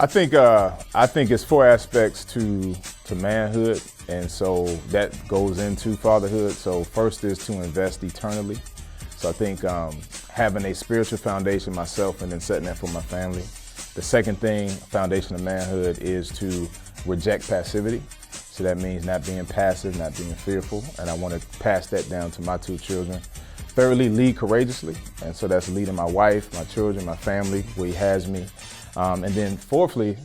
I think it's four aspects to manhood, and so that goes into fatherhood. So first is to invest eternally. So I think having a spiritual foundation myself and then setting that for my family. The second thing, foundation of manhood, is to reject passivity. So that means not being passive, not being fearful, and I want to pass that down to my two children. Thirdly, lead courageously, and so that's leading my wife, my children, my family, where he has me. And then fourthly,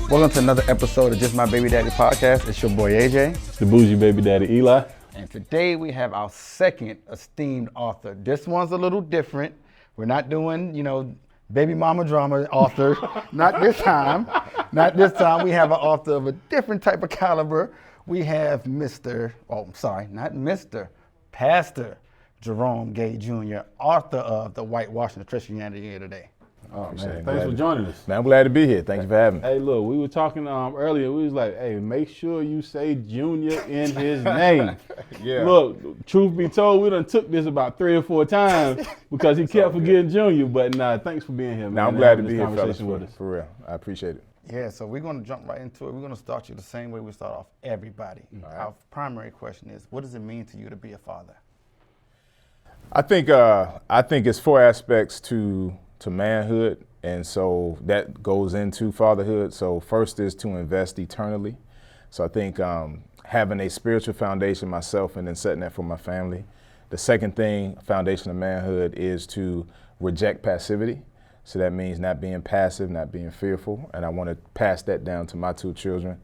welcome to another episode of Just My Baby Daddy podcast. It's your boy AJ. It's the bougie baby daddy Eli. And today we have our second esteemed author. This one's a little different. We're not doing, baby mama drama author. Not this time. Not this time. We have an author of a different type of caliber. We have Pastor Jerome Gay Jr., author of the Whitewashing of Christianity here today. Oh man, thanks for joining us. Man, I'm glad to be here. Thank you for having me. Hey, look, we were talking earlier. We was like, hey, make sure you say Junior in his name. Yeah. Look, truth be told, we done took this about 3 or 4 times because he kept forgetting Junior. But nah, thanks for being here, man. Now I'm glad to be here, fellas, with us. for real. I appreciate it. Yeah, so we're going to jump right into it. We're going to start you the same way we start off everybody. Right. Our primary question is, what does it mean to you to be a father? I think it's four aspects to manhood, and so that goes into fatherhood. So first is to invest eternally. So I think having a spiritual foundation myself and then setting that for my family. The second thing, foundation of manhood, is to reject passivity. So that means not being passive, not being fearful, and I want to pass that down to my two children.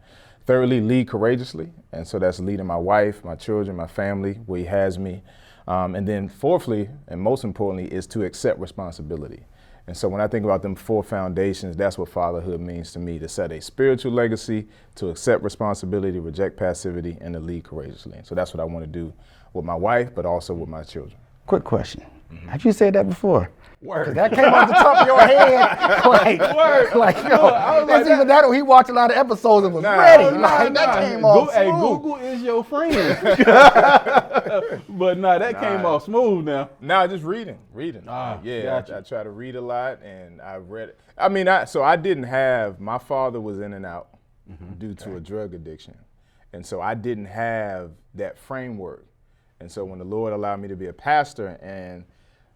Thirdly, lead courageously, and so that's leading my wife, my children, my family, where he has me. And then fourthly, and most importantly, is to accept responsibility. And so when I think about them 4 foundations, that's what fatherhood means to me: to set a spiritual legacy, to accept responsibility, reject passivity, and to lead courageously. And so that's what I want to do with my wife, but also with my children. Quick question. Have you said that before? Word. That came off the top of your head. Either that or he watched a lot of episodes and was ready. That came off smooth. Hey, Google is your friend. But that came off smooth now. Nah, just reading. Gotcha. I try to read a lot, and I read it. So I didn't have, my father was in and out due to a drug addiction. And so I didn't have that framework. And so when the Lord allowed me to be a pastor, and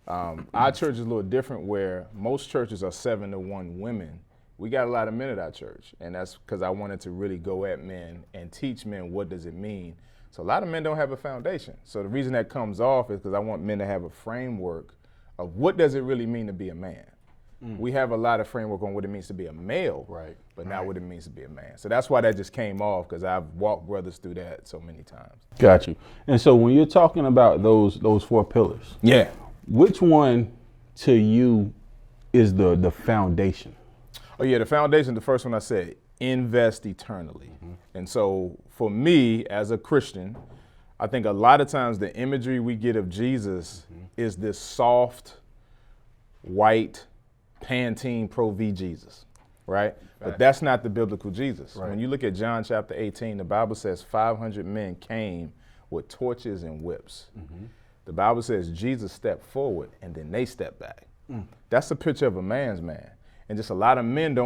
our church is a little different, where most churches are 7-to-1 women. We got a lot of men at our church, and that's because I wanted to really go at men and teach men what does it mean. So a lot of men don't have a foundation. So the reason that comes off is because I want men to have a framework of what does it really mean to be a man. We have a lot of framework on what it means to be a male, right? But not what it means to be a man. So that's why that just came off, because I've walked brothers through that so many times. Got you. And so when you're talking about those 4 pillars, yeah, which one to you is the foundation? Oh yeah, the foundation, the first one I said, invest eternally. And so for me as a Christian, I think a lot of times the imagery we get of Jesus is this soft, white, Pantene Pro V Jesus, right? But that's not the biblical Jesus. Right. When you look at John chapter 18, the Bible says 500 men came with torches and whips. The Bible says Jesus stepped forward and then they stepped back. That's a picture of a man's man. And just a lot of men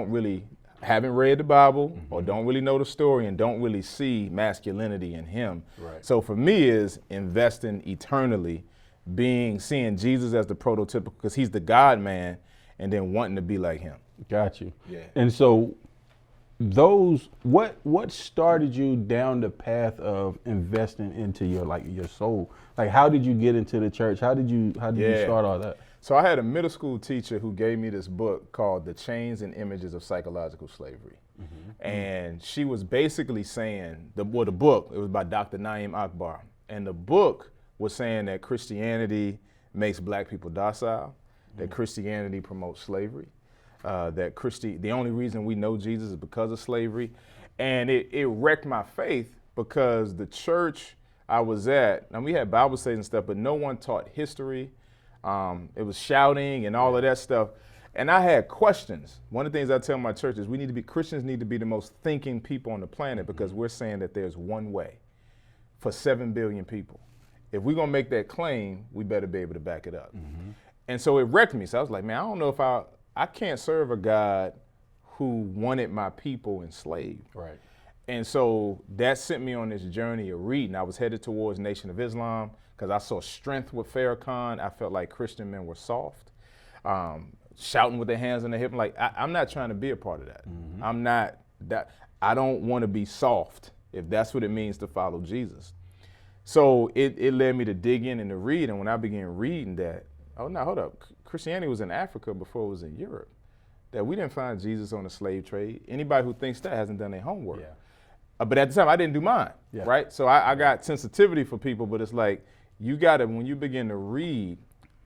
haven't read the Bible or don't really know the story and don't really see masculinity in him. Right. So for me is investing eternally, seeing Jesus as the prototypical, because he's the God man, and then wanting to be like him. Got you. Yeah. And so what started you down the path of investing into your soul? Like, how did you get into the church? How did you start all that? So I had a middle school teacher who gave me this book called The Chains and Images of Psychological Slavery. And she was basically saying, the book, it was by Dr. Naeem Akbar. And the book was saying that Christianity makes black people docile, that Christianity promotes slavery, the only reason we know Jesus is because of slavery. And it wrecked my faith, because the church I was at, and we had Bible studies and stuff, but no one taught history. It was shouting and all of that stuff. And I had questions. One of the things I tell my church is Christians need to be the most thinking people on the planet, because we're saying that there's one way for 7 billion people. If we're gonna make that claim, we better be able to back it up. And so it wrecked me. So I was like, man, I don't know if I can't serve a God who wanted my people enslaved. Right. And so that sent me on this journey of reading. I was headed towards Nation of Islam because I saw strength with Farrakhan. I felt like Christian men were soft, shouting with their hands on their hip. Like, I'm not trying to be a part of that. I'm not that. I don't want to be soft if that's what it means to follow Jesus. So it led me to dig in and to read. And when I began reading that, oh, no, hold up. Christianity was in Africa before it was in Europe. That we didn't find Jesus on the slave trade. Anybody who thinks that hasn't done their homework. Yeah. But at the time, I didn't do mine, right? So I got sensitivity for people, but it's like, you gotta, when you begin to read,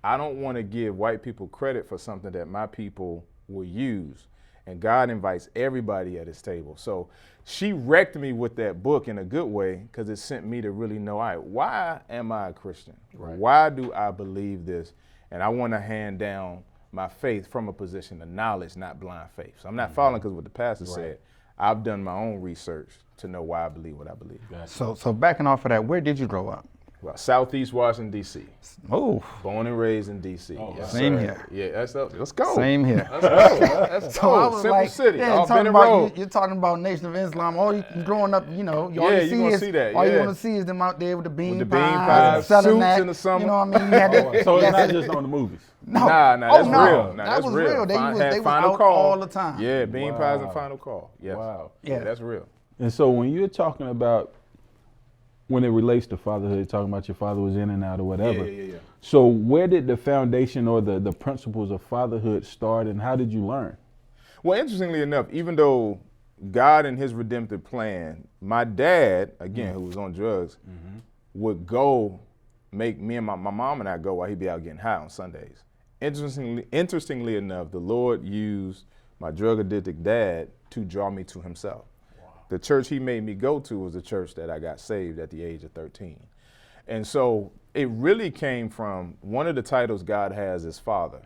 I don't wanna give white people credit for something that my people will use. And God invites everybody at his table. So she wrecked me with that book in a good way, because it sent me to really know, all right, why am I a Christian? Right. Why do I believe this? And I wanna hand down my faith from a position of knowledge, not blind faith. So I'm not following because what the pastor said. I've done my own research to know why I believe what I believe. So backing off of that, where did you grow up? Well, Southeast Washington, D.C. Oh. Born and raised in D.C. Oh, Yes, same sir. here. Yeah, let's go. Same here. Let's go. Let's So go. I was Simple like, City. yeah, All talking Benning about, Road. you're talking about Nation of Islam. All you growing up, you know, all Yeah, you you gonna is, see that, all you yeah. want to see is them out there with the bean the bean pies, pies, selling suits that. in the summer. You know what I mean? You had to, So it's yes, not just on the movies. no. Nah, that's real. Nah, That that's was real. real. They was Had Final out Call all the time. Yeah, bean pies and Wow. Final Call. Yes. Wow. Yeah, Yeah. that's real. And so when you're talking about, when it relates to fatherhood, talking about your father was in and out or whatever. Yeah. So where did the foundation or the principles of fatherhood start, and how did you learn? Well, interestingly enough, even though God and his redemptive plan, my dad, again, who was on drugs, would go make me and my mom and I go while he'd be out getting high on Sundays. Interestingly enough, the Lord used my drug addicted dad to draw me to himself. The church he made me go to was the church that I got saved at the age of 13. And so it really came from one of the titles God has is Father.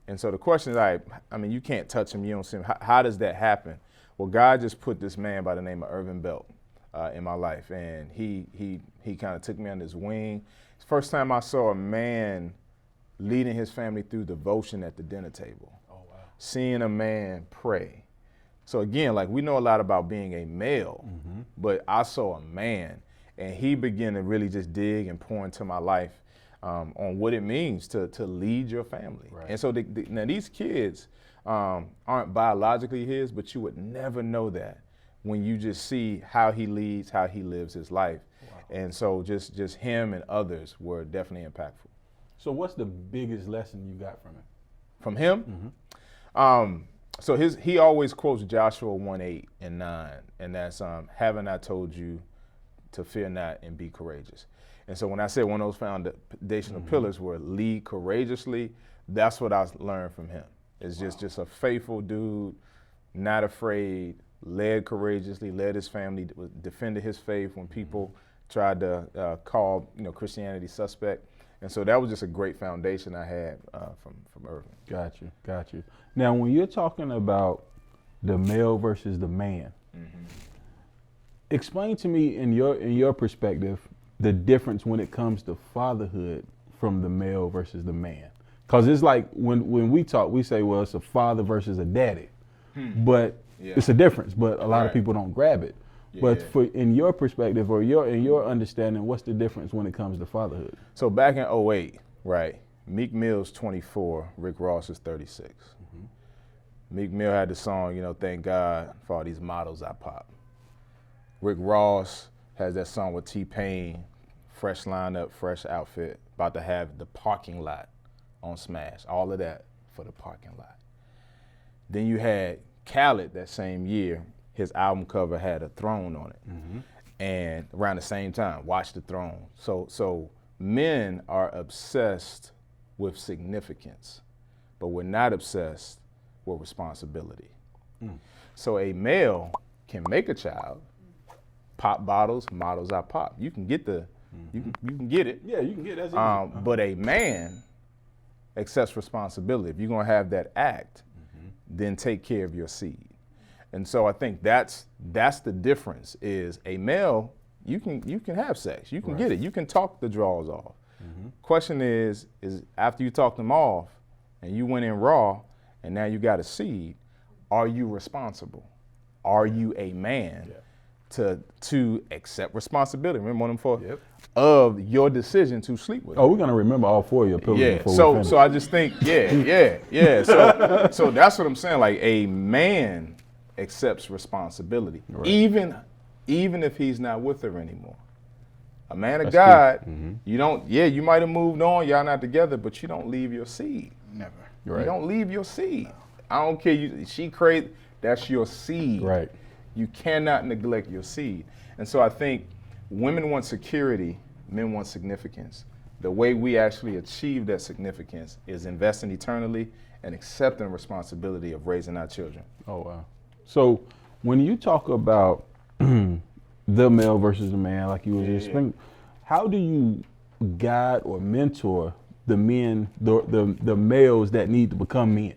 And so the question is, I mean, you can't touch him, you don't see him. How does that happen? Well, God just put this man by the name of Irvin Belt in my life, and he kind of took me under his wing. It's the first time I saw a man leading his family through devotion at the dinner table. Oh, wow. Seeing a man pray. So again, like, we know a lot about being a male, but I saw a man, and he began to really just dig and pour into my life on what it means to lead your family. Right. And so now these kids aren't biologically his, but you would never know that when you just see how he leads, how he lives his life. Wow. And so just him and others were definitely impactful. So what's the biggest lesson you got from him? From him? So he always quotes Joshua 1:8 and 9, and that's haven't I told you to fear not and be courageous. And so when I said one of those foundational pillars were lead courageously, that's what I learned from him. It's just a faithful dude, not afraid, led courageously, led his family, defended his faith when people tried to call Christianity suspect. And so that was just a great foundation I had from Irvin. Got you. Now, when you're talking about the male versus the man, explain to me in your perspective the difference when it comes to fatherhood from the male versus the man. Because it's like when we talk, we say, well, it's a father versus a daddy, but it's a difference. But a lot of people don't grab it. But in your perspective or in your understanding, what's the difference when it comes to fatherhood? So back in 2008, right, Meek Mill's 24, Rick Ross is 36. Meek Mill had the song, thank God for all these models I pop. Rick Ross has that song with T-Pain, fresh lineup, fresh outfit, about to have the parking lot on Smash, all of that for the parking lot. Then you had Khaled that same year, his album cover had a throne on it. And around the same time, Watch the Throne. So men are obsessed with significance, but we're not obsessed with responsibility. So a male can make a child, pop bottles, models I pop. You can get you can get it. Yeah, you can get that. But a man accepts responsibility. If you're gonna have that act, then take care of your seed. And so I think that's the difference. Is a male, you can have sex, you can get it, you can talk the draws off. Question is after you talk them off and you went in raw and now you got a seed, are you responsible? Are you a man to accept responsibility? Remember one of them four of your decision to sleep with. Oh, we're gonna remember all 4 of your pillars before we finish. So I just think, So that's what I'm saying. Like a man accepts responsibility, even if he's not with her anymore. A man of God, you don't. Yeah, you might have moved on. Y'all not together, but you don't leave your seed. Never. Right. You don't leave your seed. I don't care. She crazy. That's your seed. Right. You cannot neglect your seed. And so I think women want security, men want significance. The way we actually achieve that significance is investing eternally and accepting responsibility of raising our children. Oh, wow. So when you talk about the male versus the man, like you were just explaining, how do you guide or mentor the men, the males that need to become men?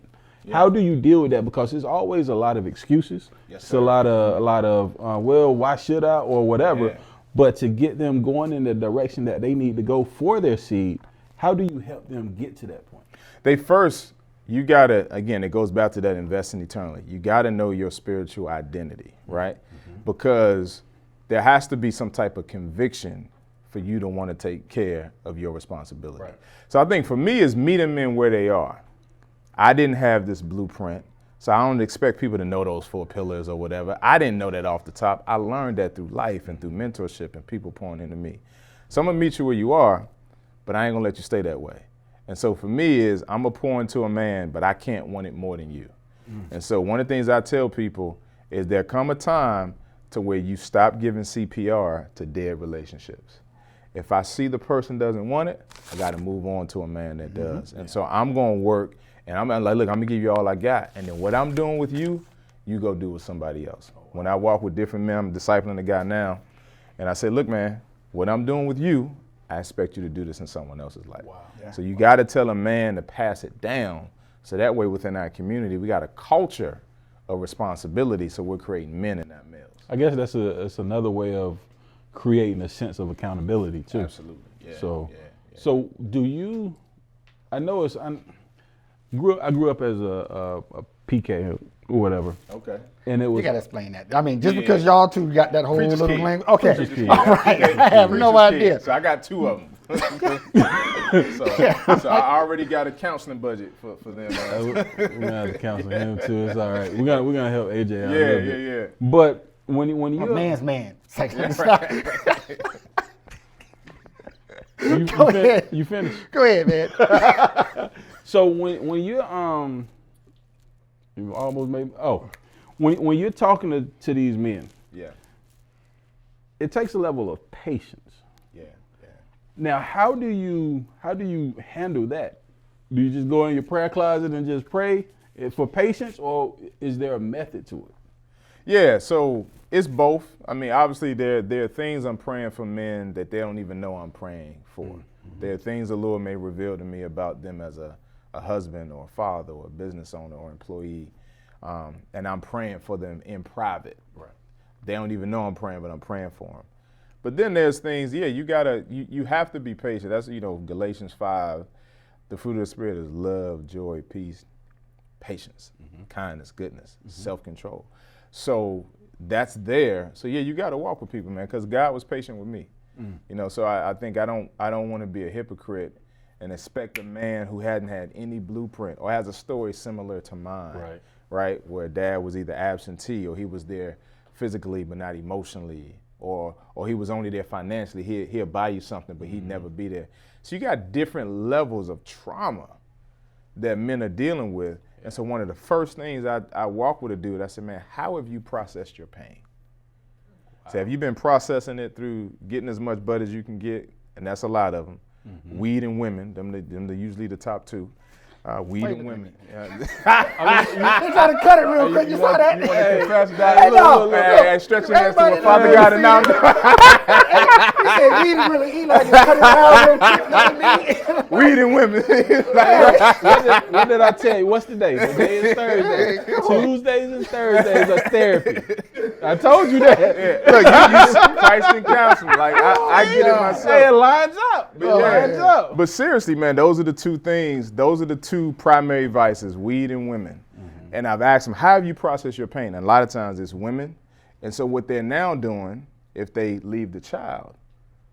How do you deal with that? Because there's always a lot of excuses. It's a lot of well, why should I, or whatever. Yeah. But to get them going in the direction that they need to go for their seed, how do you help them get to that point? You gotta, again, it goes back to that investing eternally. You gotta know your spiritual identity, right? Because there has to be some type of conviction for you to want to take care of your responsibility. Right. So I think for me is meeting men where they are. I didn't have this blueprint, so I don't expect people to know those 4 pillars or whatever. I didn't know that off the top. I learned that through life and through mentorship and people pouring into me. So I'm gonna meet you where you are, but I ain't gonna let you stay that way. And so for me is I'm gonna pour into a man, but I can't want it more than you. And so one of the things I tell people is there come a time to where you stop giving CPR to dead relationships. If I see the person doesn't want it, I gotta move on to a man that does. And so I'm gonna work. And I'm like, look, I'm gonna give you all I got. And then what I'm doing with you, you go do with somebody else. When I walk with different men, I'm discipling a guy now. And I say, look, man, what I'm doing with you, I expect you to do this in someone else's life. Wow. Yeah. So you gotta tell a man to pass it down. So that way within our community, we got a culture of responsibility. So we're creating men and not males. I guess that's another way of creating a sense of accountability too. Absolutely. Yeah. So do you, I grew up as a PK or whatever. Okay. And it was. You gotta explain that. I mean, just because y'all two got that whole Preacher's little kid. language. Okay. Preacher's kid. All right. I have no idea. So I got 2 of them. so I already got a counseling budget for them. We're gonna have to counsel him too. It's all right. We're gonna help AJ out. Yeah. But when you A man's man. It's like, Go ahead. You finished. Go ahead, man. So when you're you almost made when you're talking to these men, it takes a level of patience. Yeah. Now, how do you handle that? Do you just go in your prayer closet and just pray for patience, or is there a method to it? Yeah, so it's both. I mean, obviously there are things I'm praying for men that they don't even know I'm praying for. Mm-hmm. There are things the Lord may reveal to me about them as a husband or a father or a business owner or employee, and I'm praying for them in private. Right. They don't even know I'm praying, but I'm praying for them. But then there's things, you have to be patient. That's, Galatians 5, the fruit of the Spirit is love, joy, peace, patience, kindness, goodness, self-control. So that's there. So you got to walk with people, man, because God was patient with me. So I think I don't want to be a hypocrite and expect a man who hadn't had any blueprint or has a story similar to mine, right? Where dad was either absentee or he was there physically but not emotionally, or he was only there financially. He'll buy you something, but he'd never be there. So you got different levels of trauma that men are dealing with. And so one of the first things I walk with a dude, I said, man, how have you processed your pain? Wow. So have you been processing it through getting as much butt as you can get? And that's a lot of them. Weed and women, them usually the top 2. Weed Wait a and women. They try to cut it real quick. You saw that? Hey, no. hey, stretch your hands to Everybody my Father knows God the and now. He said, "We didn't really eat like cut it out real quick." You know what I mean? Weed and women. What did I tell you? What's the day? Today is Thursday. Tuesdays and Thursdays are therapy. I told you that. Look, you Christ in counseling. Like I get it myself. Hey, it lines up. It lines up. But seriously, man, those are the two things. Those are the two primary vices: weed and women. And I've asked them, how have you processed your pain? And a lot of times it's women. And so what they're now doing, if they leave the child,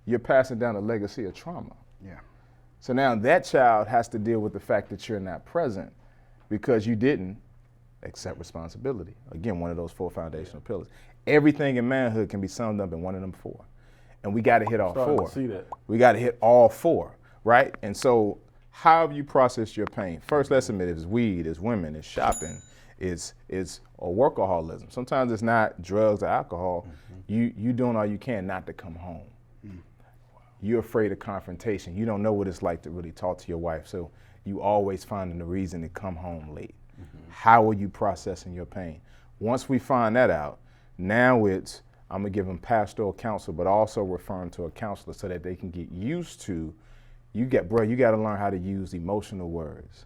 you're passing down a legacy of trauma. Yeah. So now that child has to deal with the fact that you're not present because you didn't accept responsibility. Again, one of those 4 foundational pillars. Everything in manhood can be summed up in one of them 4. And we got to hit all Starting 4. to see that. We got to hit all 4, right? And so how have you processed your pain? First, let's admit it's weed, it's women, it's shopping, it's workaholism. Sometimes it's not drugs or alcohol. You doing all you can not to come home. You're afraid of confrontation. You don't know what it's like to really talk to your wife. So you always finding the reason to come home late. How are you processing your pain? Once we find that out, now it's, I'm gonna give them pastoral counsel, but also refer them to a counselor so that they can get used to, you gotta learn how to use emotional words.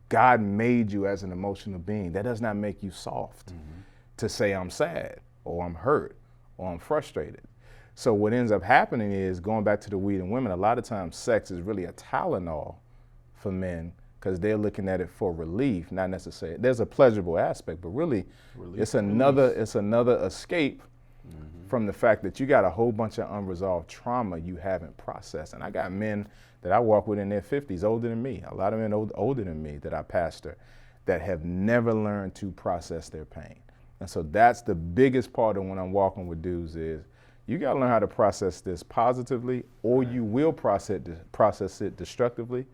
God made you as an emotional being. That does not make you soft to say I'm sad or I'm hurt or I'm frustrated. So what ends up happening is, going back to the weed and women, a lot of times sex is really a Tylenol for men because they're looking at it for relief, not necessarily. There's a pleasurable aspect, but really it's another escape from the fact that you got a whole bunch of unresolved trauma you haven't processed. And I got men that I walk with in their 50s, older than me, a lot of men older than me that I pastor, that have never learned to process their pain. And so that's the biggest part of when I'm walking with dudes is, you gotta learn how to process this positively, or you will process it destructively,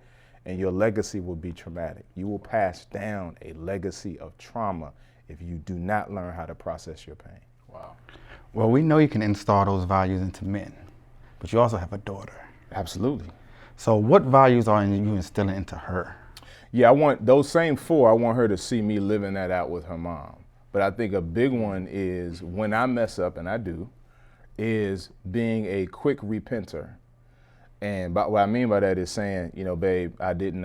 and your legacy will be traumatic. You will pass down a legacy of trauma if you do not learn how to process your pain. Wow. Well, we know you can install those values into men, but you also have a daughter. Absolutely. So what values are you instilling into her? Yeah, I want those same 4, I want her to see me living that out with her mom. But I think a big one is, when I mess up, and I do, is being a quick repenter. And what I mean by that is saying, babe, I didn't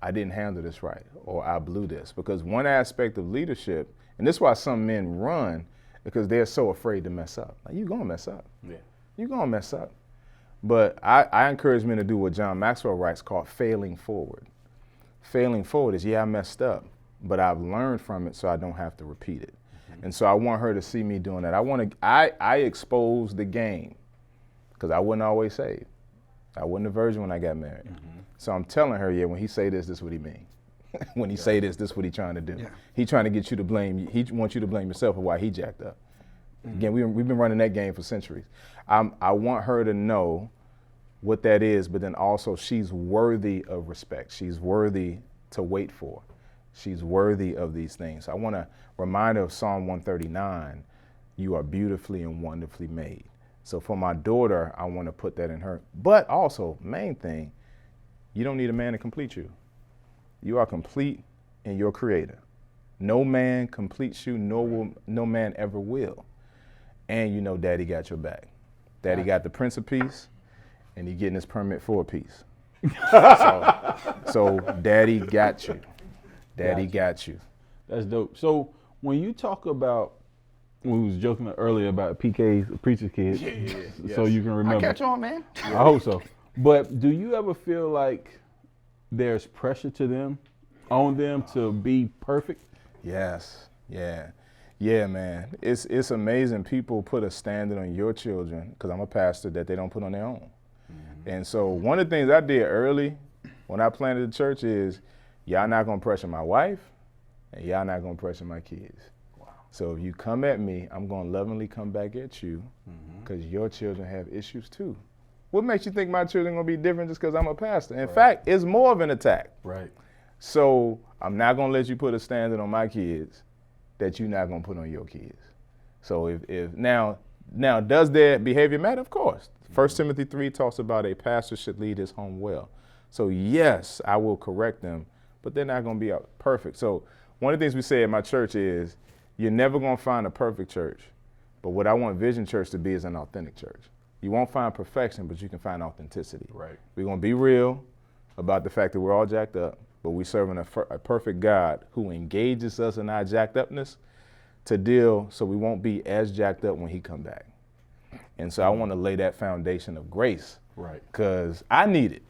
handle this right, or I blew this. Because one aspect of leadership, and this is why some men run, because they're so afraid to mess up. Like, you're gonna mess up. Yeah. You're gonna mess up. But I encourage men to do what John Maxwell writes called failing forward. Failing forward is, I messed up, but I've learned from it so I don't have to repeat it. And so I want her to see me doing that. I expose the game, because I wasn't always saved. I wasn't a virgin when I got married. So I'm telling her, when he say this is what he mean. When he say this is what he trying to do. Yeah. He trying to get you to blame, he wants you to blame yourself for why he jacked up. Again, we've been running that game for centuries. I want her to know what that is, but then also she's worthy of respect. She's worthy to wait for. She's worthy of these things. I want to remind her of Psalm 139, you are beautifully and wonderfully made. So for my daughter, I want to put that in her. But also, main thing, you don't need a man to complete you. You are complete in your creator. No man completes you, no man ever will. And daddy got your back. Daddy got the Prince of Peace, and he getting his permit for a piece. so daddy got you. Daddy got you. That's dope. So when you talk about, we was joking earlier about PK's preacher's kid, so you can remember. I catch on, man. I hope so. But do you ever feel like there's pressure on them to be perfect? Yes. Yeah, man. It's amazing. People put a standard on your children, because I'm a pastor, that they don't put on their own. And so one of the things I did early when I planted the church is, y'all not gonna pressure my wife, and y'all not gonna pressure my kids. Wow. So if you come at me, I'm gonna lovingly come back at you, because your children have issues too. What makes you think my children gonna be different just because I'm a pastor? In fact, it's more of an attack. Right. So I'm not gonna let you put a standard on my kids that you're not gonna put on your kids. So if now does their behavior matter? Of course. 1 Timothy 3 talks about a pastor should lead his home well. So yes, I will correct them, but they're not going to be perfect. So one of the things we say at my church is, you're never going to find a perfect church, but what I want Vision Church to be is an authentic church. You won't find perfection, but you can find authenticity. Right. We're going to be real about the fact that we're all jacked up, but we're serving a perfect God who engages us in our jacked upness to deal so we won't be as jacked up when he come back. And so I want to lay that foundation of grace. Right. Because I need it.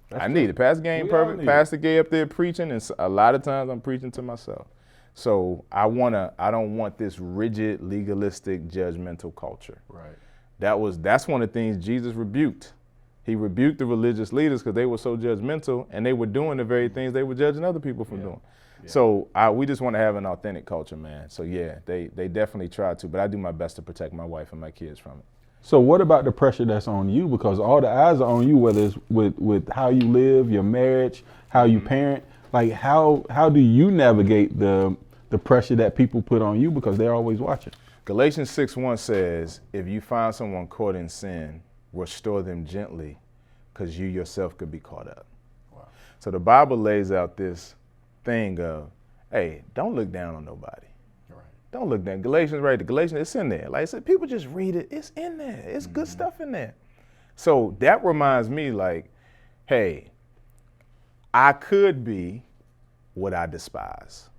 That's I need it. Pastor Gay ain't perfect. Pastor Gay up there preaching, and a lot of times I'm preaching to myself. So I don't want this rigid, legalistic, judgmental culture. Right. That's one of the things Jesus rebuked. He rebuked the religious leaders because they were so judgmental, and they were doing the very things they were judging other people from doing. Yeah. So we just want to have an authentic culture, man. So yeah, they definitely try to, but I do my best to protect my wife and my kids from it. So what about the pressure that's on you? Because all the eyes are on you, whether it's with how you live, your marriage, how you parent. Like how do you navigate the pressure that people put on you because they're always watching? Galatians 6:1 says, if you find someone caught in sin, restore them gently, because you yourself could be caught up. Wow. So the Bible lays out this thing of, hey, don't look down on nobody. Right. Don't look down. Galatians, right? The Galatians, it's in there. Like I said, people just read it. It's in there. It's good stuff in there. So that reminds me, like, hey, I could be what I despise.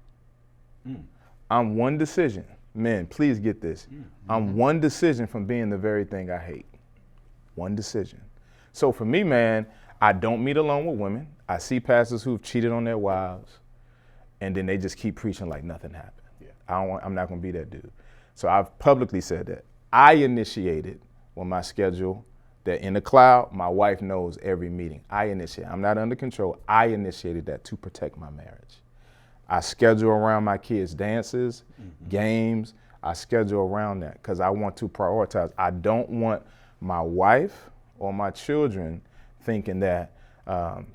I'm one decision. Men, please get this. I'm one decision from being the very thing I hate. One decision. So for me, man, I don't meet alone with women. I see pastors who've cheated on their wives, and then they just keep preaching like nothing happened. Yeah. I'm not going to be that dude. So I've publicly said that. I initiated on my schedule that in the cloud, my wife knows every meeting. I initiated. I'm not under control. I initiated that to protect my marriage. I schedule around my kids' dances, games. I schedule around that because I want to prioritize. I don't want my wife or my children thinking that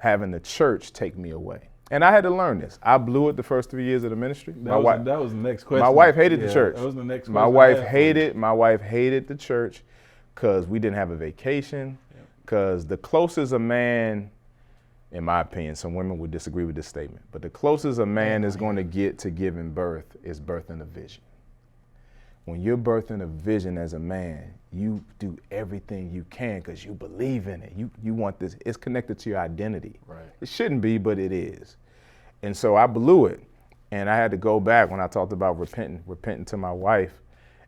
having the church take me away. And I had to learn this. I blew it the first 3 years of the ministry. That was the next question. My wife hated the church. That was the next question. My wife hated the church because we didn't have a vacation. Because the closest a man, in my opinion, some women would disagree with this statement, but the closest a man is going to get to giving birth is birthing a vision. When you're birthing a vision as a man, you do everything you can because you believe in it. You want this. It's connected to your identity. Right. It shouldn't be, but it is. And so I blew it. And I had to go back when I talked about repenting to my wife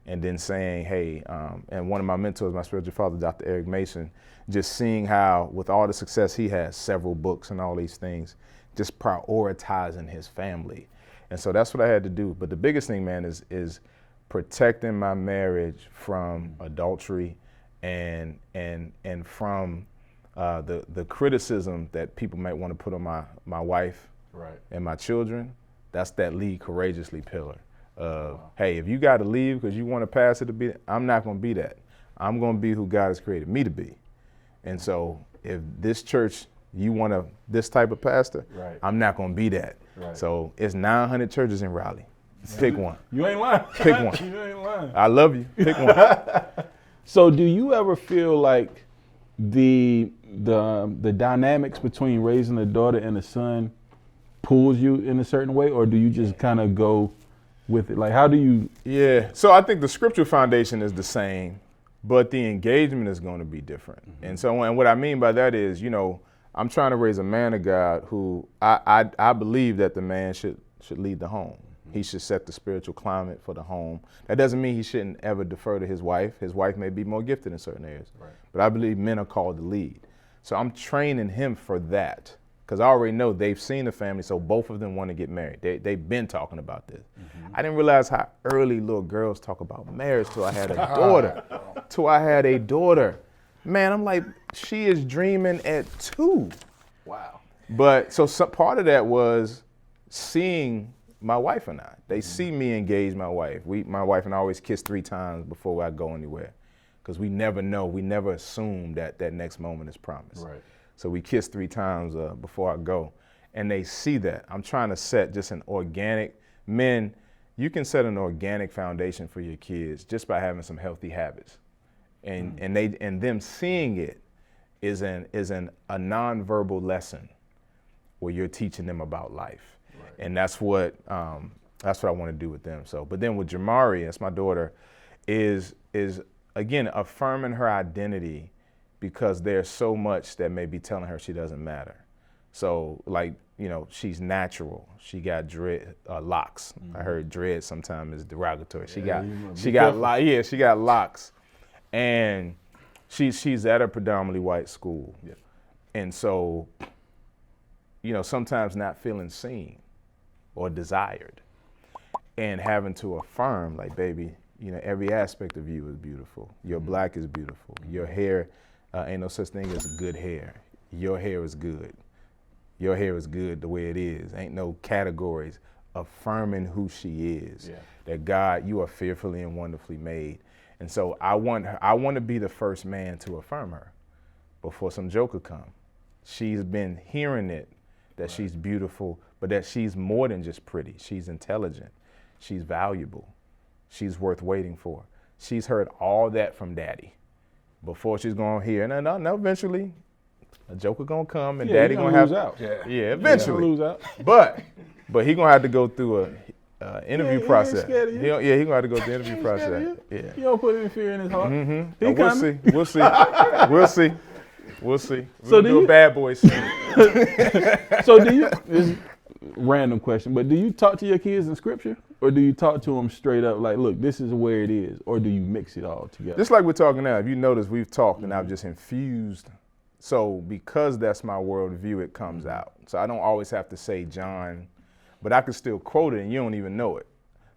and then saying, hey, and one of my mentors, my spiritual father, Dr. Eric Mason, just seeing how with all the success he has, several books and all these things, just prioritizing his family. And so that's what I had to do. But the biggest thing, man, is protecting my marriage from adultery and from the criticism that people might want to put on my wife and my children. That's that lead courageously pillar. Hey, if you got to leave because you want a pastor to be, I'm not going to be that. I'm going to be who God has created me to be. And so if this church, you want this type of pastor, I'm not going to be that. Right. So it's 900 churches in Raleigh. Pick one. You ain't lying. Pick one. You ain't lying. I love you. Pick one. So do you ever feel like the dynamics between raising a daughter and a son pulls you in a certain way, or do you just kind of go with it? Like, how do you? Yeah. So I think the scriptural foundation is the same, but the engagement is going to be different. And so, and what I mean by that is, I'm trying to raise a man of God who I believe that the man should lead the home. He should set the spiritual climate for the home. That doesn't mean he shouldn't ever defer to his wife. His wife may be more gifted in certain areas. Right. But I believe men are called to lead. So I'm training him for that because I already know they've seen the family, so both of them want to get married. They've been talking about this. I didn't realize how early little girls talk about marriage till I had a daughter. Man, I'm like, she is dreaming at 2. Wow. But so part of that was seeing my wife and I. They see me engage my wife. My wife and I always kiss 3 times before I go anywhere because we never know. We never assume that next moment is promised. Right. So we kiss 3 times before I go. And they see that. I'm trying to set just an organic, men, you can set an organic foundation for your kids just by having some healthy habits. And them seeing it is a nonverbal lesson where you're teaching them about life. Right. And that's what I want to do with them. So, but then with Jamari, that's my daughter, is again affirming her identity, because there's so much that may be telling her she doesn't matter. So like, you know, she's natural. She got locks. I heard dread sometimes is derogatory. She got locks. And she's at a predominantly white school. Yeah. And so, you know, sometimes not feeling seen or desired, and having to affirm, like, baby, you know, every aspect of you is beautiful. Your black is beautiful. Your hair, ain't no such thing as good hair. Your hair is good. Your hair is good the way it is. Ain't no categories. Affirming who she is. Yeah. That God, you are fearfully and wonderfully made. And so I want to be the first man to affirm her before some joker come. She's been hearing it, that she's beautiful, but that she's more than just pretty. She's intelligent. She's valuable. She's worth waiting for. She's heard all that from daddy before she's going to hear. No, eventually a joker going to come and daddy going to have out. Yeah, eventually. Lose out. But he going to have to go through a interview process. He going to have to go through the interview process. Yeah. You don't put any fear in his heart. Mm-hmm. We'll see. We'll see. So do a bad boy scene. So do you, this is a random question, but do you talk to your kids in scripture? Or do you talk to them straight up like, look, this is where it is? Or do you mix it all together? Just like we're talking now. If you notice, we've talked and I've just infused. So because that's my worldview, it comes out. So I don't always have to say John, but I can still quote it and you don't even know it.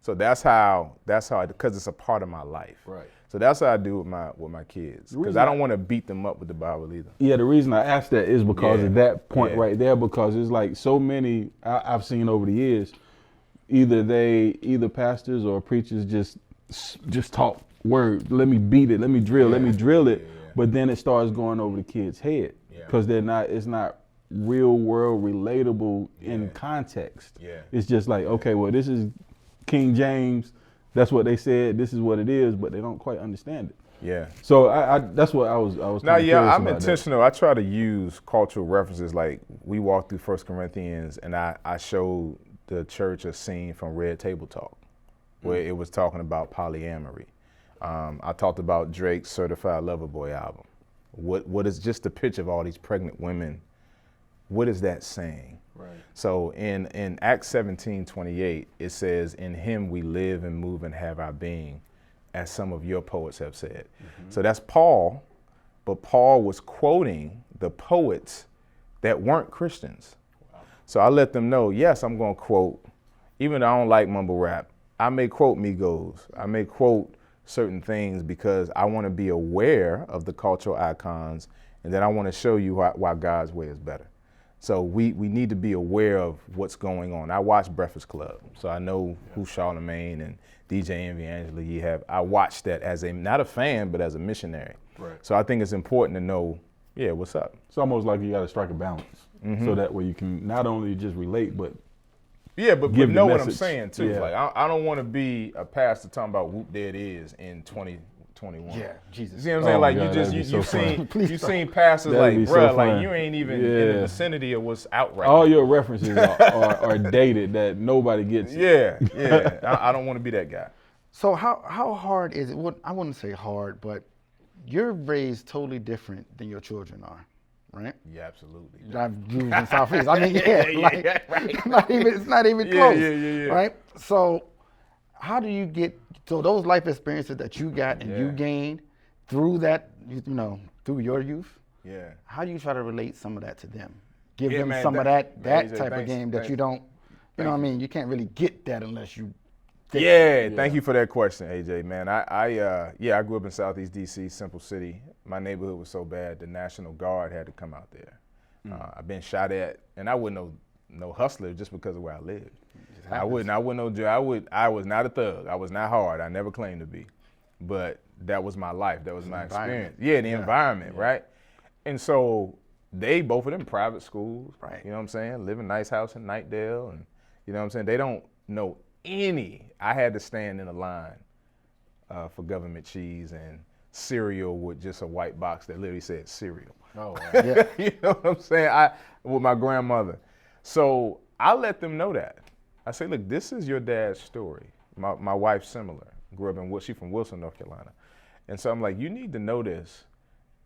So that's how, because it's a part of my life. Right. So that's how I do with my kids. Because I don't want to beat them up with the Bible either. Yeah, the reason I asked that is because of that point right there, because it's like so many I've seen over the years, either pastors or preachers just talk word. Let me beat it. Let me drill it. But then it starts going over the kid's head because it's not real world relatable in context. Yeah. It's just like, okay, well, this is King James. That's what they said. This is what it is, but they don't quite understand it. Yeah. So I that's what I was. Now, I'm intentional. That. I try to use cultural references. Like we walked through 1 Corinthians, and I showed the church a scene from Red Table Talk, where it was talking about polyamory. I talked about Drake's Certified Lover Boy album. What is just the picture of all these pregnant women? What is that saying? Right. So in Acts 17:28, it says, "In him we live and move and have our being," as some of your poets have said. Mm-hmm. So that's Paul, but Paul was quoting the poets that weren't Christians. Wow. So I let them know, yes, I'm going to quote, even though I don't like mumble rap, I may quote Migos, I may quote certain things because I want to be aware of the cultural icons, and then I want to show you why God's way is better. So we need to be aware of what's going on. I watch Breakfast Club, so I know who Charlamagne and DJ Envy, Angela Yee have. I watched that as not a fan, but as a missionary. Right. So I think it's important to know, what's up. It's almost like you got to strike a balance, so that way you can not only just relate, but but know what I'm saying too. Yeah. Like I don't want to be a pastor talking about whoop there it is in 2021. Yeah, Jesus. You see what I'm saying? Like God, you seen pastors like, bro, like you ain't even in the vicinity of what's out right All now. Your references are dated that nobody gets. Yeah. I don't want to be that guy. So how hard is it? Well, I wouldn't say hard, but you're raised totally different than your children are. Right? Yeah, absolutely. I've used in Southeast. I mean, right. It's not even close. Yeah. Right? So how do you get those life experiences that you got and you gained through that, through your youth? Yeah. How do you try to relate some of that to them? Give them some of that type of game that you don't, what I mean? You can't really get that unless you. Thank you for that question, AJ, man. I grew up in Southeast DC, Simple City. My neighborhood was so bad, the National Guard had to come out there. I've been shot at, and I wasn't no hustler just because of where I lived. I was not a thug. I was not hard. I never claimed to be, but that was my life. That was my experience. Yeah, the environment, right? And so both of them private schools, right? You know what I'm saying? Live in a nice house in Nightdale, and you know what I'm saying? They don't know I had to stand in a line for government cheese and cereal with just a white box that literally said cereal. Oh, wow. Yeah. You know what I'm saying? With my grandmother. So I let them know that. I say, look, this is your dad's story. My wife's similar. Grew up in, she's from Wilson, North Carolina. And so I'm like, you need to know this.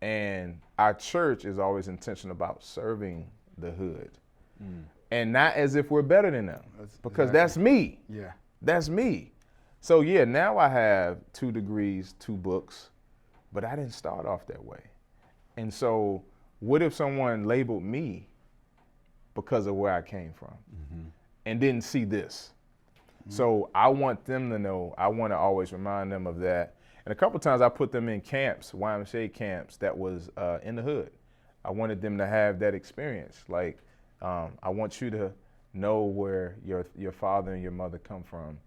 And our church is always intentional about serving the hood. And not as if we're better than them, because that's me. Yeah. That's me. So yeah, now I have 2 degrees, 2 books, but I didn't start off that way. And so what if someone labeled me because of where I came from and didn't see this? So I want them to know, I want to always remind them of that. And a couple of times I put them in camps, YMCA camps that was in the hood. I wanted them to have that experience. Like, I want you to know where your father and your mother come from,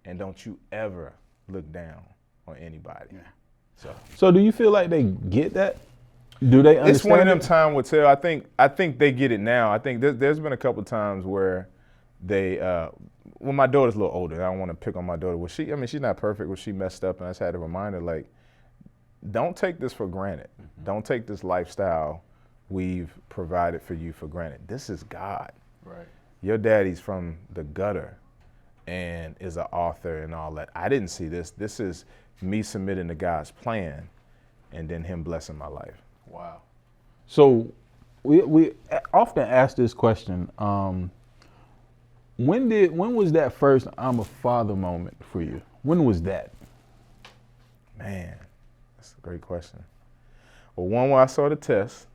and don't you ever look down on anybody. Yeah. So do you feel like they get that? Do they understand? It's one of them time will tell. I think they get it now. I think there's been a couple of times where they, when my daughter's a little older, I don't want to pick on my daughter. Well, she's not perfect. Well, she messed up, and I just had to remind her, like, don't take this for granted. Don't take this lifestyle we've provided for you for granted. This is God. Right. Your daddy's from the gutter and is an author and all that. I didn't see this. This is me submitting to God's plan and then him blessing my life. Wow. So we often ask this question. When was that first I'm a father moment for you? When was that? Man, that's a great question. Well, one where I saw the test.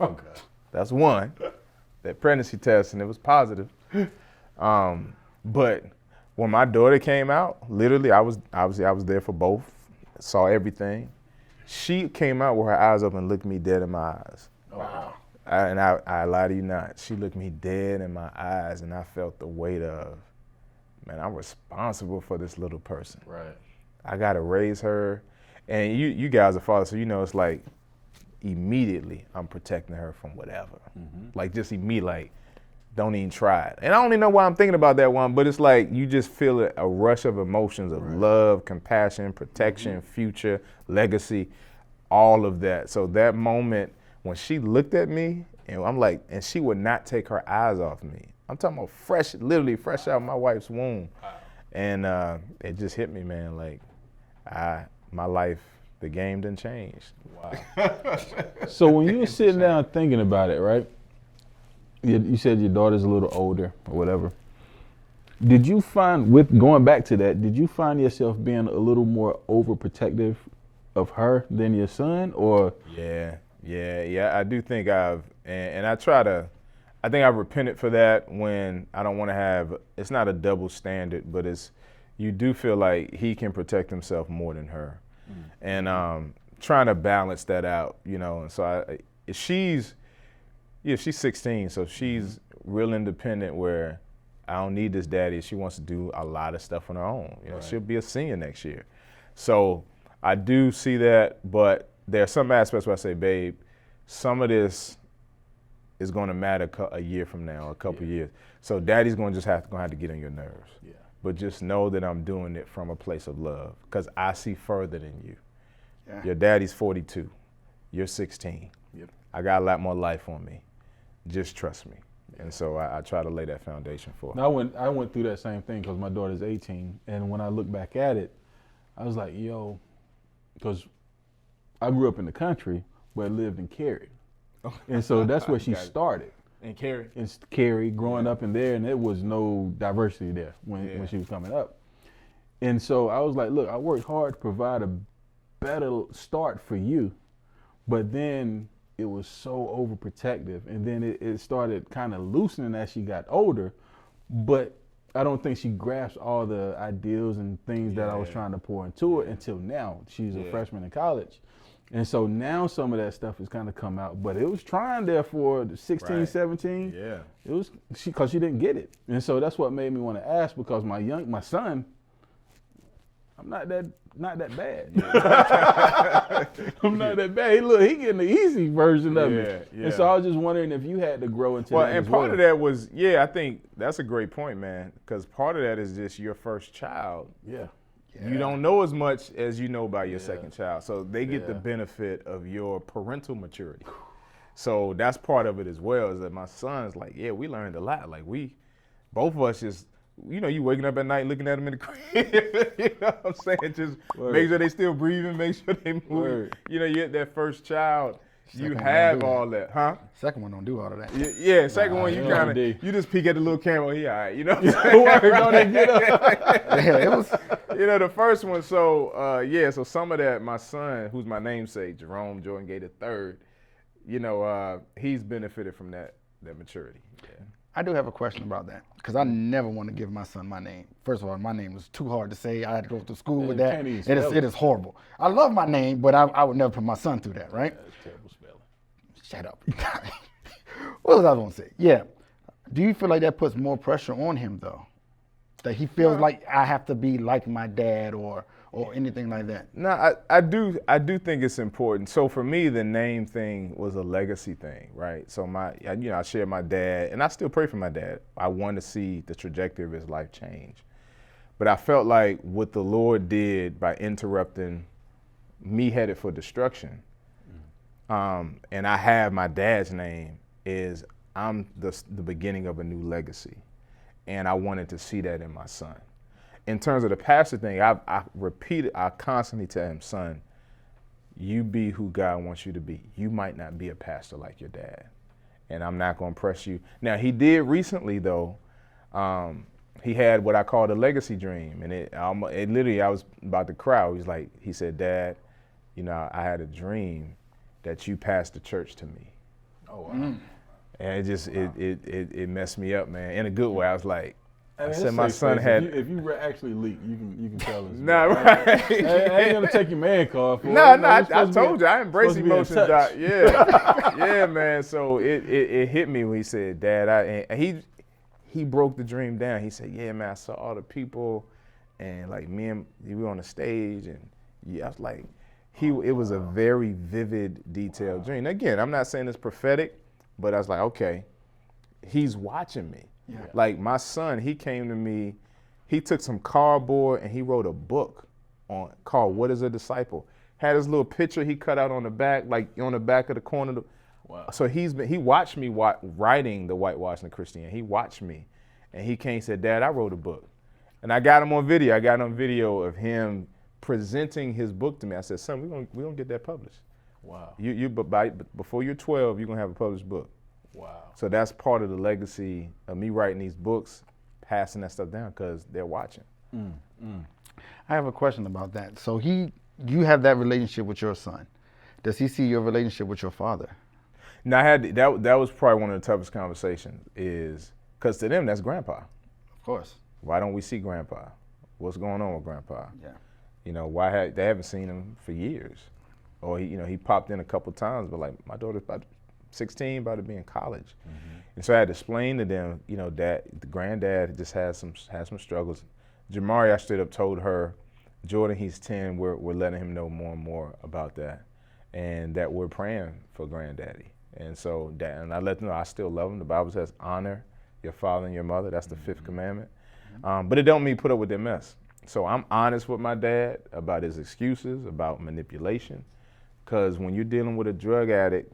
Okay. That's one. That pregnancy test, and it was positive. But when my daughter came out, literally, I was there for both. Saw everything. She came out with her eyes open and looked me dead in my eyes. Wow. I lie to you not. She looked me dead in my eyes, and I felt the weight of, man, I'm responsible for this little person. Right. I got to raise her. And you guys are fathers, so you know it's like immediately I'm protecting her from whatever. Like just immediately, like, don't even try it. And I don't even know why I'm thinking about that one, but it's like you just feel a rush of emotions of love, compassion, protection, future, legacy, all of that. So that moment when she looked at me, and I'm like, and she would not take her eyes off me. I'm talking about literally fresh out of my wife's womb. And it just hit me, man, like my life, the game done changed. Wow. So when you were sitting down thinking about it, right? You said your daughter's a little older or whatever. Did you find, with going back to that, did you find yourself being a little more overprotective of her than your son, or? Yeah. I do think and I think I've repented for that when I don't want to have, it's not a double standard, but you do feel like he can protect himself more than her. And trying to balance that out, you know, and so she's 16, so she's real independent where I don't need this daddy. She wants to do a lot of stuff on her own. You know, she'll be a senior next year. So I do see that, but there are some aspects where I say, babe, some of this is going to matter a year from now, a couple years. So daddy's going to have to get on your nerves. Yeah. But just know that I'm doing it from a place of love, because I see further than you. Yeah. Your daddy's 42. You're 16. Yep. I got a lot more life on me. Just trust me. Yeah. And so I try to lay that foundation for her. I went through that same thing because my daughter's 18. And when I look back at it, I was like, yo, because I grew up in the country, but lived in Cary. And so that's where she started. In Cary? In Cary, growing up in there, and there was no diversity there when she was coming up. And so I was like, look, I worked hard to provide a better start for you, but then it was so overprotective, and then it started kind of loosening as she got older, but I don't think she grasped all the ideals and things that I was trying to pour into it until now. She's a freshman in college. And so now some of that stuff has kind of come out, but it was trying there for 16, 17. Yeah. It was because she didn't get it. And so that's what made me want to ask, because my son, I'm not that bad. I'm not that bad. Hey, look, he getting the easy version of it. Yeah. And so I was just wondering if you had to grow into that. Well, and part of that was, I think that's a great point, man, because part of that is just your first child. Yeah. You don't know as much as you know about your second child. So they get the benefit of your parental maturity. So that's part of it as well, is that my son's like, yeah, we learned a lot. Like both of us just, you waking up at night looking at them in the crib. You know what I'm saying? Just make sure they still breathing, make sure they move. Word. You get that first child, you Second one have don't do all that, huh? Second one don't do all of that. Yeah, second one, you yeah, kind of, indeed. you just peek at the little camera, he all right, you know what I'm saying? Yeah, it was. The first one, so some of that, my son, who's my namesake, Jerome Gay the third, he's benefited from that maturity. Yeah. I do have a question about that because I never want to give my son my name. First of all, my name was too hard to say. I had to go to school with you that. can't even spell It is horrible. I love my name, but I would never put my son through that, right? That's terrible spelling. Shut up. What was I going to say? Yeah. Do you feel like that puts more pressure on him, though? That he feels like I have to be like my dad or anything like that? No, I do think it's important. So for me, the name thing was a legacy thing, right? So I share my dad, and I still pray for my dad. I want to see the trajectory of his life change. But I felt like what the Lord did by interrupting me headed for destruction, and I have my dad's name, is I'm the beginning of a new legacy. And I wanted to see that in my son. In terms of the pastor thing, I constantly tell him, son, you be who God wants you to be. You might not be a pastor like your dad, and I'm not going to press you. Now, he did recently, though. He had what I call the legacy dream, and it literally, I was about to cry. He said, Dad, I had a dream that you passed the church to me. Oh, wow. And it messed me up, man, in a good way. I was like, I said my son had. If you actually leak, you can tell us. Nah, right. I ain't gonna take your man card for it. No, I told you I embrace emotions. Touch. Yeah, man. So it hit me when he said, Dad, he broke the dream down. He said, yeah, man, I saw all the people, and like we were on the stage, and I was like, it was a very vivid, detailed dream. Again, I'm not saying it's prophetic, but I was like, okay, he's watching me. Yeah. Like my son, he came to me, he took some cardboard and he wrote a book called What is a Disciple? Had his little picture he cut out on the back, like on the back of the corner. Wow. So he watched me writing the Whitewashing of Christianity. He watched me, and he came and said, Dad, I wrote a book. And I got him on video. I got on video of him presenting his book to me. I said, son, we're gonna get that published. Wow. Before you're 12, you're gonna have a published book. Wow. So that's part of the legacy of me writing these books, passing that stuff down because they're watching. I have a question about that. So you have that relationship with your son. Does he see your relationship with your father? No, that was probably one of the toughest conversations, is because to them that's grandpa. Of course. Why don't we see grandpa? What's going on with grandpa? Yeah. Why they haven't seen him for years, or he popped in a couple times, but like my daughter's about 16, about to be in college, and so I had to explain to them, that the granddad just has some struggles. Jamari, I straight up told her, Jordan, he's 10. We're letting him know more and more about that, and that we're praying for granddaddy. And so and I let them know I still love him. The Bible says, honor your father and your mother. That's the 5th commandment. But it don't mean put up with their mess. So I'm honest with my dad about his excuses, about manipulation, because when you're dealing with a drug addict,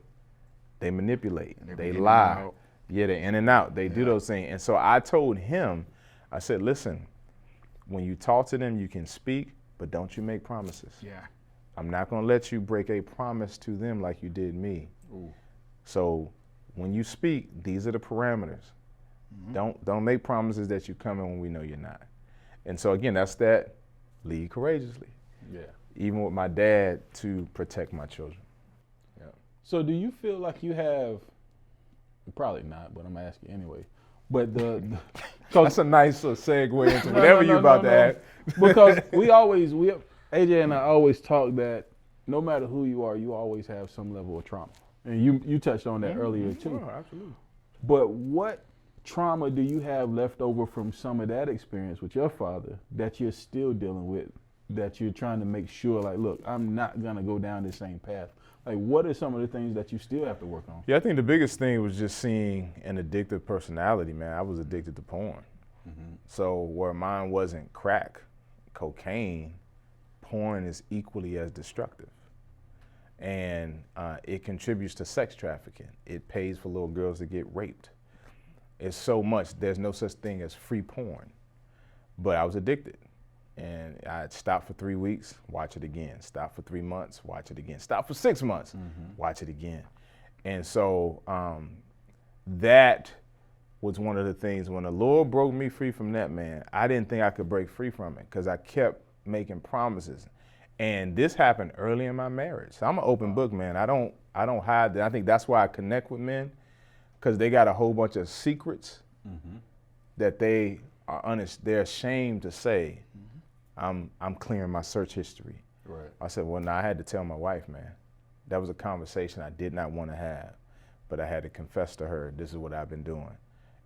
they manipulate, they lie. Yeah, they're in and out. They do those things. And so I told him, I said, listen, when you talk to them, you can speak, but don't you make promises. Yeah. I'm not going to let you break a promise to them like you did me. Ooh. So when you speak, these are the parameters. Don't make promises that you're coming when we know you're not. And so again, that's that lead courageously. Yeah. Even with my dad, to protect my children. Yeah. So do you feel like you have, probably not, but I'm gonna ask you anyway. But that's a nice segue into whatever you're about to add. Because AJ and I always talk that no matter who you are, you always have some level of trauma. And you touched on that earlier too. Oh, absolutely. But what trauma do you have left over from some of that experience with your father that you're still dealing with, that you're trying to make sure, like, look, I'm not gonna go down this same path? Like, what are some of the things that you still have to work on? Yeah, I think the biggest thing was just seeing an addictive personality, man. I was addicted to porn. So where mine wasn't crack, cocaine, porn is equally as destructive. and it contributes to sex trafficking. It pays for little girls to get raped. It's so much. There's no such thing as free porn. But I was addicted. And I'd stop for 3 weeks, watch it again. Stop for 3 months, watch it again. Stop for 6 months, watch it again. And so that was one of the things, when the Lord broke me free from that, man, I didn't think I could break free from it because I kept making promises. And this happened early in my marriage. So I'm an open book, man. I don't hide that. I think that's why I connect with men, because they got a whole bunch of secrets that they are honest. They're ashamed to say, I'm clearing my search history. Right. I said, well, no, I had to tell my wife, man. That was a conversation I did not want to have, but I had to confess to her, this is what I've been doing.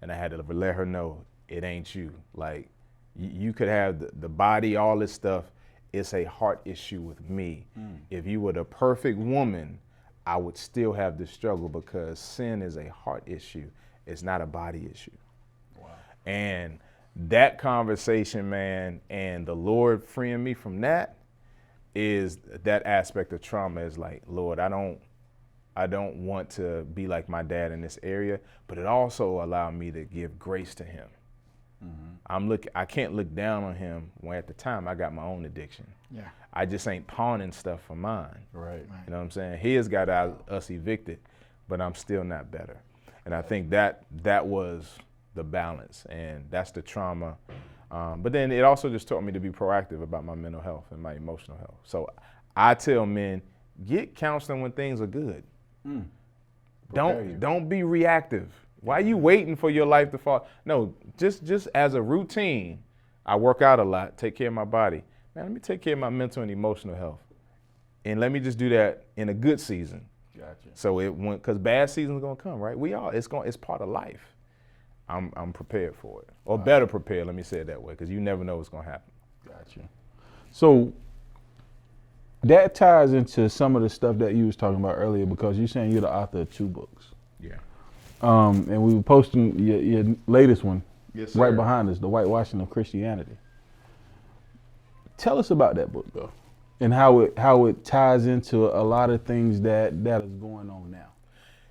And I had to let her know, it ain't you. Like, you could have the body, all this stuff. It's a heart issue with me. If you were the perfect woman, I would still have this struggle, because sin is a heart issue. It's not a body issue. Wow. And that conversation, man, and the Lord freeing me from that, is that aspect of trauma is like, Lord, I don't want to be like my dad in this area, but it also allowed me to give grace to him. I can't look down on him when at the time I got my own addiction. Yeah. I just ain't pawning stuff for mine. Right. You know what I'm saying? He has got us evicted, but I'm still not better. And I think that was the balance, and that's the trauma. But then it also just taught me to be proactive about my mental health and my emotional health. So I tell men, get counseling when things are good. Don't be reactive. Why are you waiting for your life to fall? No, just as a routine, I work out a lot, take care of my body. Man, let me take care of my mental and emotional health. And let me just do that in a good season. Gotcha. So because bad season's gonna come, right? It's part of life. I'm prepared for it, or better prepared. Let me say it that way, because you never know what's gonna happen. Gotcha. So that ties into some of the stuff that you was talking about earlier, because you're saying you're the author of 2 books. Yeah. And we were posting your latest one Yes, right sir. behind us, The Whitewashing of Christianity. Tell us about that book, though, and how it ties into a lot of things that is going on now.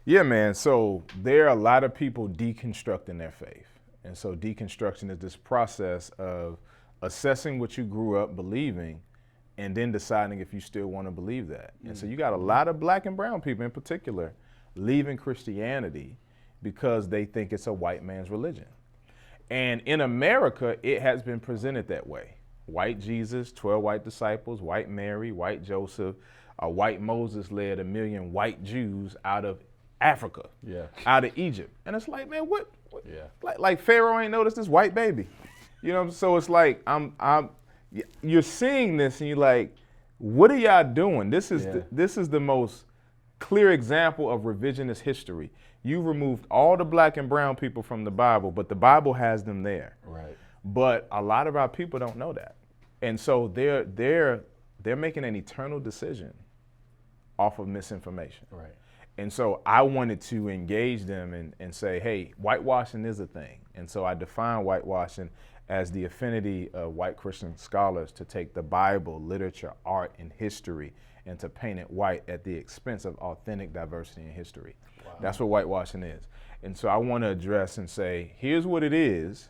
Yeah, man. So there are a lot of people deconstructing their faith. And so deconstruction is this process of assessing what you grew up believing and then deciding if you still want to believe that. And so you got a lot of black and brown people in particular leaving Christianity because they think it's a white man's religion. And in America, it has been presented that way. White Jesus, 12 white disciples, white Mary, white Joseph, white Moses led 1 million white Jews out of Africa, out of Egypt. And it's like, man, what? Like Pharaoh ain't noticed this white baby. You know, so it's like, you're seeing this and you're like, what are y'all doing? This is the most clear example of revisionist history. You removed all the black and brown people from the Bible, but the Bible has them there. Right. But a lot of our people don't know that. And so they're making an eternal decision off of misinformation. Right. And so I wanted to engage them and say, hey, whitewashing is a thing. And so I define whitewashing as the affinity of white Christian scholars to take the Bible, literature, art, and history and to paint it white at the expense of authentic diversity in history. Wow. That's what whitewashing is. And so I want to address and say, here's what it is.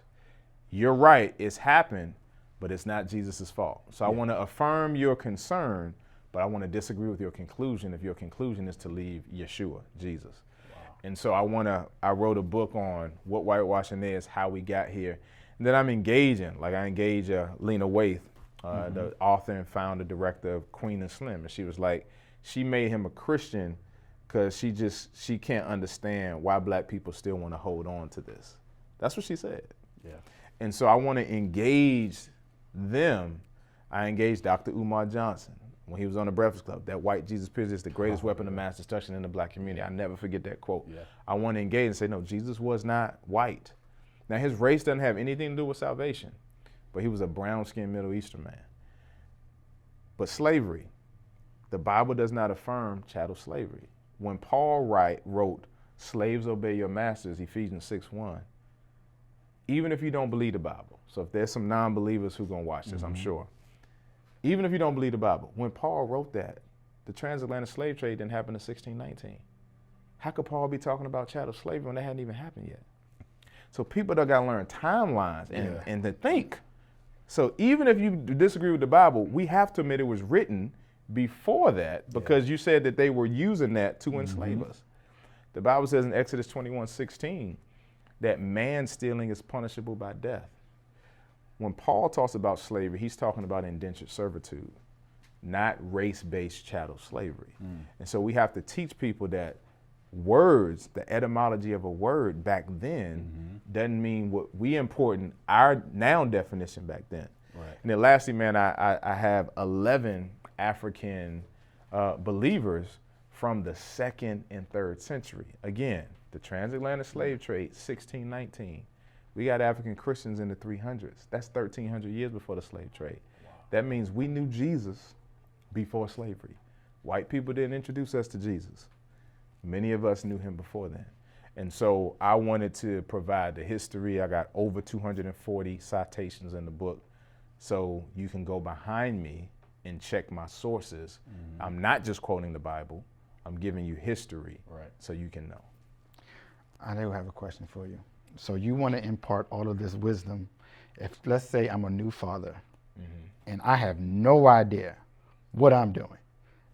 You're right, it's happened, but it's not Jesus' fault. So I want to affirm your concern, but I want to disagree with your conclusion if your conclusion is to leave Yeshua, Jesus. Wow. And so I wrote a book on what whitewashing is, how we got here. And then I'm engaging, like I engage Lena Waithe, the author and founder, director of Queen and Slim. And she was like, she made him a Christian because she can't understand why black people still want to hold on to this. That's what she said. Yeah. And so I want to engage them. I engaged Dr. Umar Johnson when he was on the Breakfast Club. That white Jesus picture is the greatest weapon of mass destruction in the black community. I never forget that quote. Yeah. I want to engage and say, no, Jesus was not white. Now his race doesn't have anything to do with salvation, but he was a brown-skinned Middle Eastern man. But slavery, the Bible does not affirm chattel slavery. When Paul wrote, slaves obey your masters, Ephesians 6:1, even if you don't believe the Bible, so if there's some non-believers who are going to watch this, I'm sure. Even if you don't believe the Bible, when Paul wrote that, The transatlantic slave trade didn't happen in 1619. How could Paul be talking about chattel slavery when that hadn't even happened yet? So people got to learn timelines and to think. So even if you disagree with the Bible, we have to admit it was written before that, because you said that they were using that to enslave us. The Bible says in Exodus 21:16 that man stealing is punishable by death. When Paul talks about slavery, he's talking about indentured servitude, not race-based chattel slavery. And so we have to teach people that words, the etymology of a word back then doesn't mean what we important our noun definition back then. Right. And then lastly, man, I have 11 African believers from the 2nd and 3rd century. Again, the transatlantic slave trade, 1619. We got African Christians in the 300s. That's 1,300 years before the slave trade. Wow. That means we knew Jesus before slavery. White people didn't introduce us to Jesus. Many of us knew him before then. And so I wanted to provide the history. I got over 240 citations in the book. So you can go behind me and check my sources. I'm not just quoting the Bible. I'm giving you history so you can know. I do have a question for you. So you want to impart all of this wisdom. If, let's say I'm a new father and I have no idea what I'm doing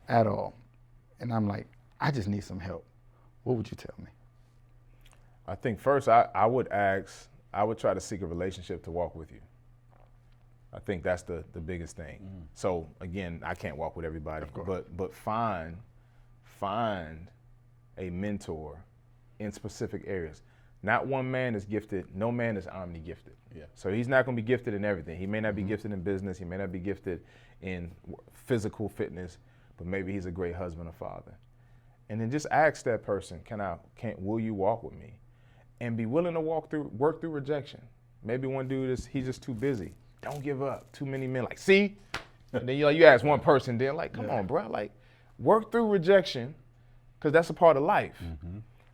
at all, and I'm like, I just need some help, what would you tell me? I think first I would try to seek a relationship to walk with you. I think that's the biggest thing. So again, I can't walk with everybody, but find a mentor in specific areas. Not one man is gifted, no man is omni-gifted. Yeah. So he's not gonna be gifted in everything. He may not be gifted in business, he may not be gifted in physical fitness, but maybe he's a great husband or father. And then just ask that person, will you walk with me? And be willing to work through rejection. Maybe one dude he's just too busy. Don't give up. Too many men like, see? And then you ask one person, then like, come on, bro. Like, work through rejection, because that's a part of life.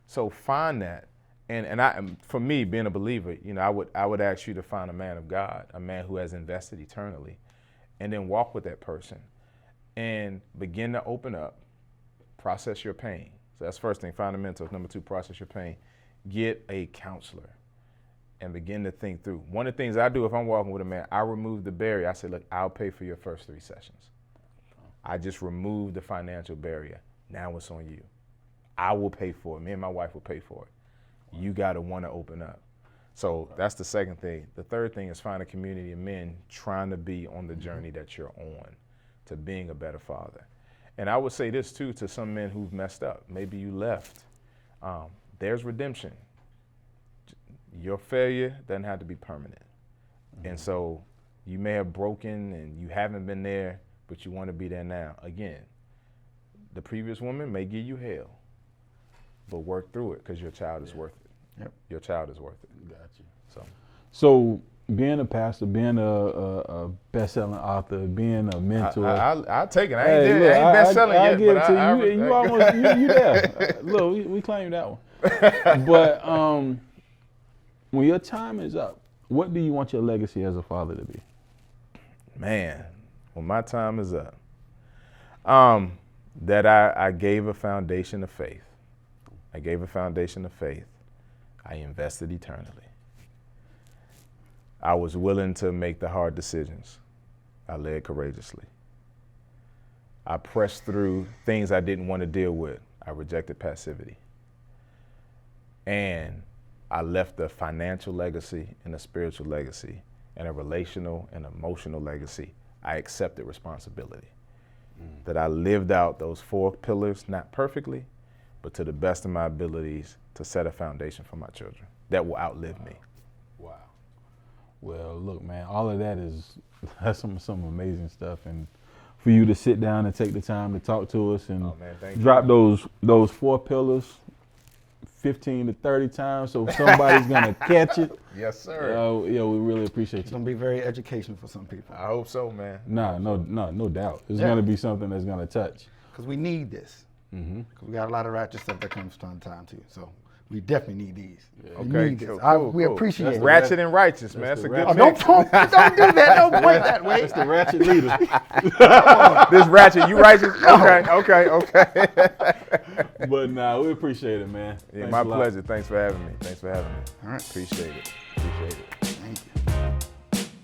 So find that. And for me, being a believer, I would ask you to find a man of God, a man who has invested eternally, and then walk with that person and begin to open up, process your pain. So that's first thing, find a mentor. Number 2, process your pain. Get a counselor and begin to think through. One of the things I do if I'm walking with a man, I remove the barrier. I say, look, I'll pay for your first 3 sessions. I just removed the financial barrier. Now it's on you. I will pay for it. Me and my wife will pay for it. You gotta wanna open up. So that's the second thing. The third thing is find a community of men trying to be on the journey that you're on to being a better father. And I would say this too to some men who've messed up. Maybe you left. There's redemption. Your failure doesn't have to be permanent. And so you may have broken and you haven't been there, but you want to be there now. Again, the previous woman may give you hell, but work through it because your child is worth it. Yep. Your child is worth it. Got you. So being a pastor, being a best-selling author, being a mentor. I'll take it. I ain't best-selling yet, give but it to you. You almost, you there. Look, we claim that one. But when your time is up, what do you want your legacy as a father to be? Man, when my time is up, that I gave a foundation of faith. I gave a foundation of faith. I invested eternally. I was willing to make the hard decisions. I led courageously. I pressed through things I didn't want to deal with. I rejected passivity. And I left a financial legacy and a spiritual legacy and a relational and emotional legacy. I accepted responsibility. That I lived out those 4 pillars, not perfectly, but to the best of my abilities to set a foundation for my children that will outlive me. Wow. Well, look, man, all of that's some amazing stuff. And for you to sit down and take the time to talk to us and drop those 4 pillars 15 to 30 times so somebody's gonna catch it. Yes, sir. We really appreciate you. It's gonna be very educational for some people. I hope so, man. No doubt. It's gonna be something that's gonna touch. Because we need this. Because we got a lot of ratchet stuff that comes from time too. So We definitely need these. We Okay, need this. cool, We cool. appreciate That's it. the Ratchet and righteous, man. that's That's a the good Oh, mix. don't do that. Don't point that way. That's the ratchet leader. This ratchet, you righteous? Okay. But nah, we appreciate it, man. Yeah, Thanks my a lot. pleasure. Thanks for having me. All right. Appreciate it. Thank you.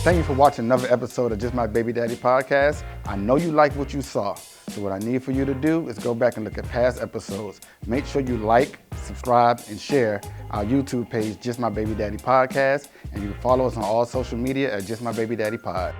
Thank you for watching another episode of Just My Baby Daddy podcast. I know you liked what you saw. So what I need for you to do is go back and look at past episodes. Make sure you like, subscribe, and share our YouTube page, Just My Baby Daddy Podcast. And you can follow us on all social media at Just My Baby Daddy Pod.